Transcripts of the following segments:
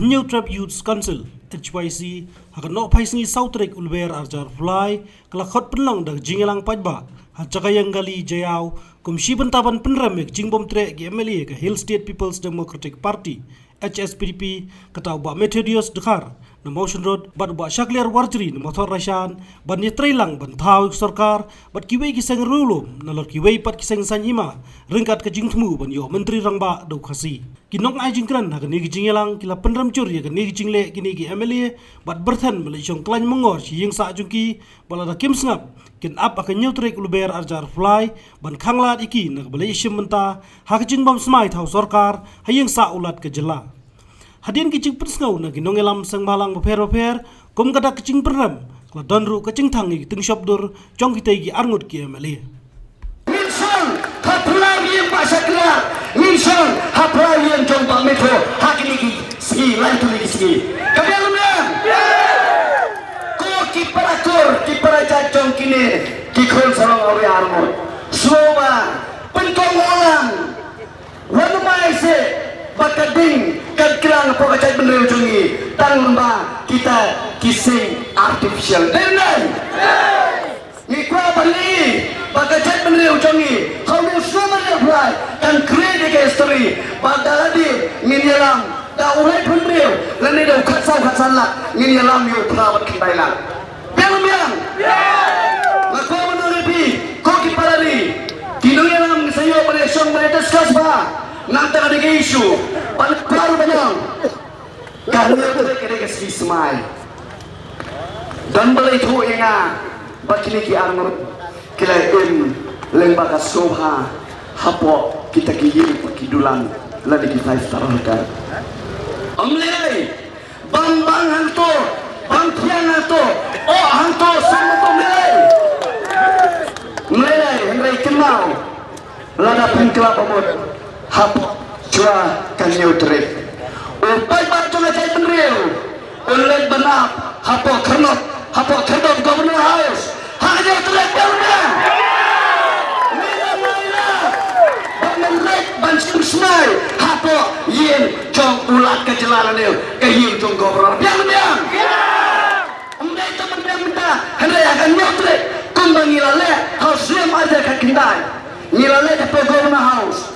New Trap Youth Council HYC hakan paisni Soutrek Ulber Arjar Fly kelakot penlong dak jingelang pajba hacakayang gali jayau komisi bentaban penramek jingbom trek MLA ke Hill State People's Democratic Party HSPDP kata ubah Methodius Dekar na Motion Road bat ubah Syakliar Warjri na motor rasyan ban nyetreilang ban tau sarkar bat kiwei kiseng rulum na lor kiwei pat kiseng sanyima rengkat ke jingtmu ban yo menteri rangba dau khasi kinok ai jingkran ha ni jingelang kila penram cur ya ni jingle kini ki MLA bat berthan melishong klan mongor si yeng sa jungki balada kim sngap kin ap akan nyutrek Ulber Arjar Fly ban khanglat iki na balai isim menta ha jingbom smai thau sarkar hayeng sa ulat ke jela hadian kicing persngau na ginong elam sang malang beper kom kada kicing perram kla donru kicing tangi ting shopdur jong kitai gi arngut ki MLA Minsan haplagi yang bahasa kelar Minsan haplagi yang jong bang metro hakini gi segi lain tu lagi segi kebelunan ko kiper aja jong kini kikon sarong awe arngut semua pentong alam wanu mai se bakading kadkilang po kacay bener ujungi tang lembah kita kising artificial denai ngikwa bali bakacay bener ujungi kami semua apply kan create history badaladi nginyalam da ulai bener lani da khatsan la nginyalam yo prawat kibailang biang ngakwa menuripi koki parari kinunyalam sayo beresong discuss ba nanti ada isu baru banyak karena mereka segi semai dan beli itu yang bakini ki armor kila lembaga soha hapo kita gigi kidulan lagi kita iftarkan amlai bang hantu bang tiang hantu oh hantu sama tu mulai Henry kenal lada pengkelap amut hapo cua kanyo trip upai baca ngajai penril ulen benap hapo kernot governor house hanya trip belnya mila bangun lek bansim smai hapo yin jong ulat kejelaran dia ke yin jong governor belnya umdai teman belnya hendak akan nyotrip kumbang ngilale house rim aja kakindai ngilale hapo governor house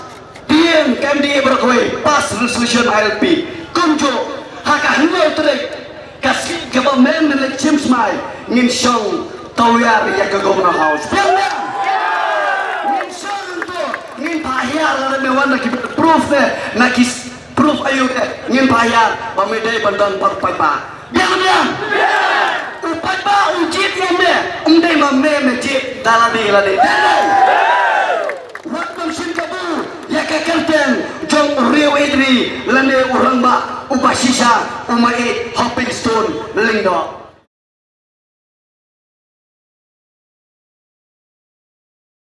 Dian kan dia berkuai pas resolution ILP kunjo haka hingga trek kasih government milik James Mai ngin song tawar ya ke governor house belum ngin song tu ngin payar la mewan nak proof ne nak proof ayu ngin payar pamedai bandan parpai pa belum upai ba ujit yang me umdai mamme jit daladi lade waktu Singapura ya kekerten jong Rio Edri lande urang ba ubasisa umai hopping stone lingdo